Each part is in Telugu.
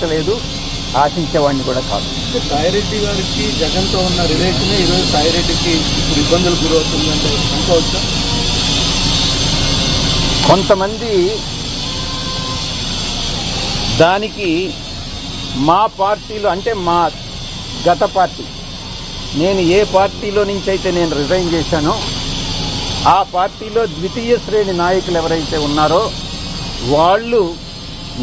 లేదు, ఆశించేవాడిని కూడా కాదు. సాయిరెడ్డి గారికి జగన్తో ఉన్న రిలేషన్ ఈరోజు సాయిరెడ్డికి ఇప్పుడు ఇబ్బందులు గురవుతుందంటే అనుకోవచ్చా? కొంతమంది దానికి మా పార్టీలో అంటే మా గత పార్టీ, నేను ఏ పార్టీలో నుంచి అయితే నేను రిజైన్ చేశానో ఆ పార్టీలో ద్వితీయ శ్రేణి నాయకులు ఎవరైతే ఉన్నారో వాళ్ళు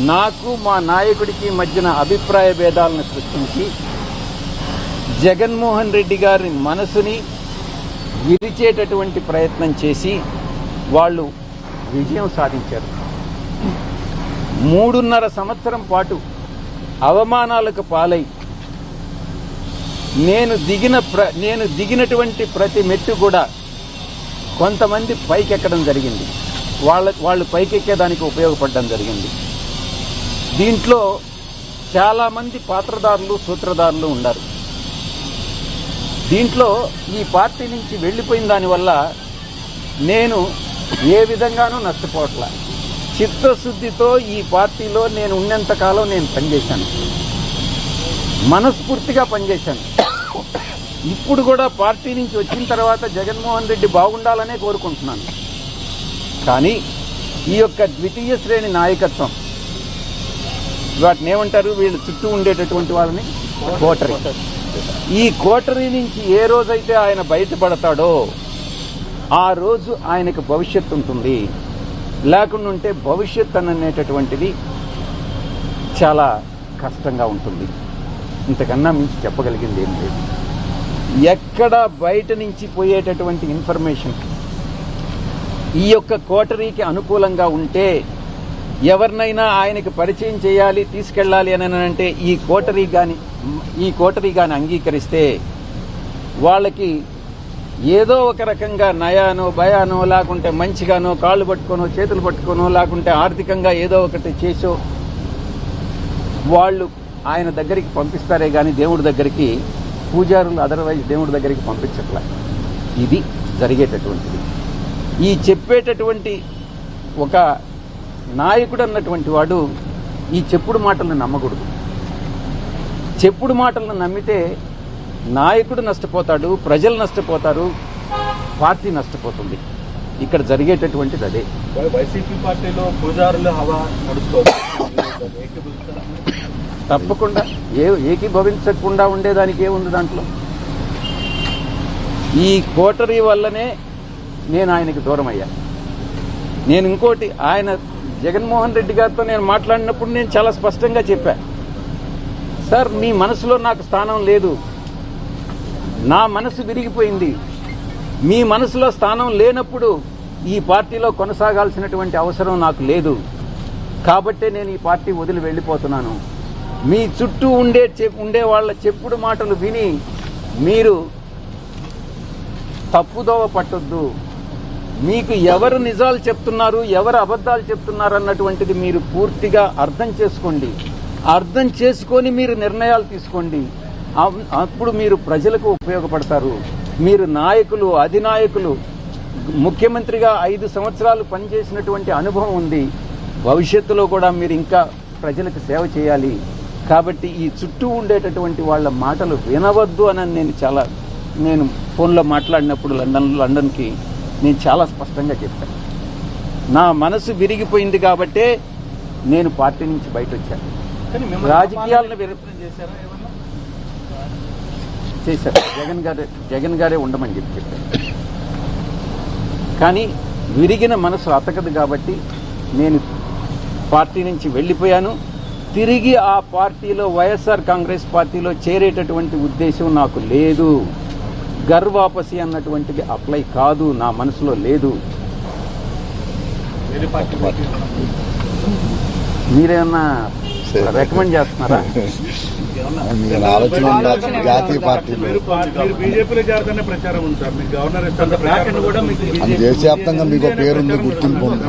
నాకు మా నాయకుడికి మధ్యన అభిప్రాయ భేదాలను సృష్టించి జగన్మోహన్ రెడ్డి గారి మనసుని విరిచేటటువంటి ప్రయత్నం చేసి వాళ్ళు విజయం సాధించారు. 3.5 సంవత్సరం పాటు అవమానాలకు పాలై నేను దిగినటువంటి ప్రతి మెట్టు కూడా కొంతమంది పైకెక్కడం జరిగింది, వాళ్ళు పైకెక్కేదానికి ఉపయోగపడడం జరిగింది. దీంట్లో చాలామంది పాత్రదారులు సూత్రధారులు ఉన్నారు. దీంట్లో ఈ పార్టీ నుంచి వెళ్లిపోయిన దానివల్ల నేను ఏ విధంగానూ నష్టపోవట్లా. చిత్తశుద్ధితో ఈ పార్టీలో నేను ఉన్నంతకాలం నేను పనిచేశాను, మనస్ఫూర్తిగా పనిచేశాను. ఇప్పుడు కూడా పార్టీ నుంచి వచ్చిన తర్వాత జగన్మోహన్ రెడ్డి బాగుండాలనే కోరుకుంటున్నాను. కానీ ఈ యొక్క ద్వితీయ శ్రేణి నాయకత్వం, వాటిని ఏమంటారు, వీళ్ళు చుట్టూ ఉండేటటువంటి వాళ్ళని కోటరీ, ఈ కోటరీ నుంచి ఏ రోజైతే ఆయన బయటపడతాడో ఆ రోజు ఆయనకు భవిష్యత్తు ఉంటుంది. లేకుండా ఉంటే భవిష్యత్ అనేటటువంటిది చాలా కష్టంగా ఉంటుంది. ఇంతకన్నా మించి చెప్పగలిగింది ఏం లేదు. ఎక్కడ బయట నుంచి పోయేటటువంటి ఇన్ఫర్మేషన్ ఈ యొక్క కోటరీకి అనుకూలంగా ఉంటే ఎవరినైనా ఆయనకి పరిచయం చేయాలి, తీసుకెళ్లాలి అని అంటే ఈ కోటరీ గాని అంగీకరిస్తే వాళ్ళకి ఏదో ఒక రకంగా నయానో భయానో లేకుంటే మంచిగానో కాళ్ళు పట్టుకోనో చేతులు పట్టుకోనో లేకుంటే ఆర్థికంగా ఏదో ఒకటి చేసో వాళ్ళు ఆయన దగ్గరికి పంపిస్తారే గాని దేవుడి దగ్గరికి, పూజారులు అదర్వైజ్ దేవుడి దగ్గరికి పంపించట్లా. ఇది జరిగేటటువంటిది. ఈ చెప్పేటటువంటి ఒక నాయకుడు అన్నటువంటి వాడు ఈ చెప్పుడు మాటలను నమ్మకూడదు. చెప్పుడు మాటలను నమ్మితే నాయకుడు నష్టపోతాడు, ప్రజలు నష్టపోతారు, పార్టీ నష్టపోతుంది. ఇక్కడ జరిగేటటువంటిది అదే. వైసీపీ పార్టీలో పూజారులు హవా నడుస్తుంది, తప్పకుండా ఏకీభవించకుండా ఉండేదానికి ఏముంది దాంట్లో. ఈ కోటరీ వల్లనే నేను ఆయనకి దూరం అయ్యా. నేను ఇంకోటి, ఆయన జగన్మోహన్ రెడ్డి గారితో నేను మాట్లాడినప్పుడు నేను చాలా స్పష్టంగా చెప్పా, సార్ మీ మనసులో నాకు స్థానం లేదు, నా మనసు విరిగిపోయింది. మీ మనసులో స్థానం లేనప్పుడు ఈ పార్టీలో కొనసాగాల్సినటువంటి అవసరం నాకు లేదు. కాబట్టే నేను ఈ పార్టీ వదిలి వెళ్ళిపోతున్నాను. మీ చుట్టూ ఉండే వాళ్ళ చెప్పుడు మాటలు విని మీరు తప్పుదోవ పట్టొద్దు. మీకు ఎవరు నిజాలు చెప్తున్నారు, ఎవరు అబద్ధాలు చెప్తున్నారు అన్నటువంటిది మీరు పూర్తిగా అర్థం చేసుకోండి. అర్థం చేసుకొని మీరు నిర్ణయాలు తీసుకోండి. అప్పుడు మీరు ప్రజలకు ఉపయోగపడతారు. మీరు నాయకులు, అధినాయకులు, ముఖ్యమంత్రిగా 5 సంవత్సరాలు పనిచేసినటువంటి అనుభవం ఉంది. భవిష్యత్తులో కూడా మీరు ఇంకా ప్రజలకు సేవ చేయాలి. కాబట్టి ఈ చుట్టూ ఉండేటటువంటి వాళ్ళ మాటలు వినవద్దు అని నేను ఫోన్లో మాట్లాడినప్పుడు లండన్కి నేను చాలా స్పష్టంగా చెప్పాను. నా మనసు విరిగిపోయింది కాబట్టే నేను పార్టీ నుంచి బయట వచ్చాను. రాజకీయాలను చేశారు, జగన్ గారే ఉండమని చెప్పారు. కానీ విరిగిన మనసు అతకదు కాబట్టి నేను పార్టీ నుంచి వెళ్ళిపోయాను. తిరిగి ఆ పార్టీలో వైఎస్ఆర్ కాంగ్రెస్ పార్టీలో చేరేటటువంటి ఉద్దేశం నాకు లేదు. గర్వాపసి అన్నటువంటిది అప్లై కాదు, నా మనసులో లేదు. మీరేమన్నా రికమెండ్ చేస్తున్నారా? జాతీయ పార్టీలో దేశవ్యాప్తంగా మీకు పేరుంది, గుర్తింపు ఉంది.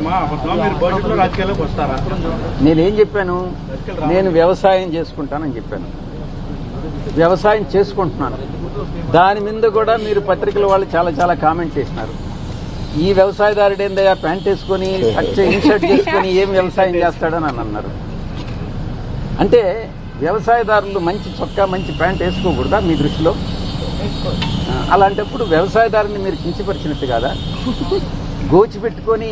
నేనేం చెప్పాను? నేను వ్యవసాయం చేసుకుంటానని చెప్పాను. వ్యవసాయం చేసుకుంటున్నాను. దాని మీద కూడా మీరు పత్రికల వాళ్ళు చాలా కామెంట్ చేసినారు. ఈ వ్యవసాయదారుడు ఏందయ్యా ప్యాంట్ వేసుకొని ఇన్షర్ట్ చేసుకుని ఏం వ్యవసాయం చేస్తాడని అన్నారు. అంటే వ్యవసాయదారులు మంచి చొక్కా మంచి ప్యాంట్ వేసుకోకూడదా మీ దృష్టిలో? అలాంటప్పుడు వ్యవసాయదారుని మీరు కించపరిచినట్టు కాదా? గోచి పెట్టుకొని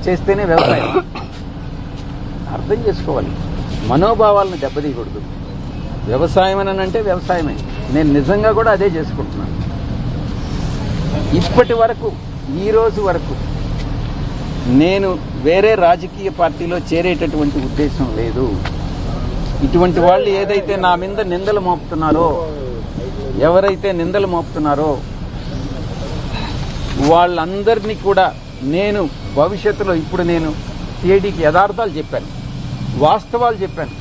చేస్తేనే వ్యవసాయం. అర్థం చేసుకోవాలి, మనోభావాలను దెబ్బతీయకూడదు. వ్యవసాయం అని అంటే వ్యవసాయమే. నేను నిజంగా కూడా అదే చేసుకుంటున్నాను. ఇప్పటి వరకు ఈ రోజు వరకు నేను వేరే రాజకీయ పార్టీలో చేరేటటువంటి ఉద్దేశం లేదు. ఇటువంటి వాళ్ళు ఏదైతే నా మీద నిందలు మోపుతున్నారో, ఎవరైతే నిందలు మోపుతున్నారో వాళ్ళందరినీ కూడా నేను భవిష్యత్తులో, ఇప్పుడు నేను సిఐడికి యథార్థాలు చెప్పాను, వాస్తవాలు చెప్పాను.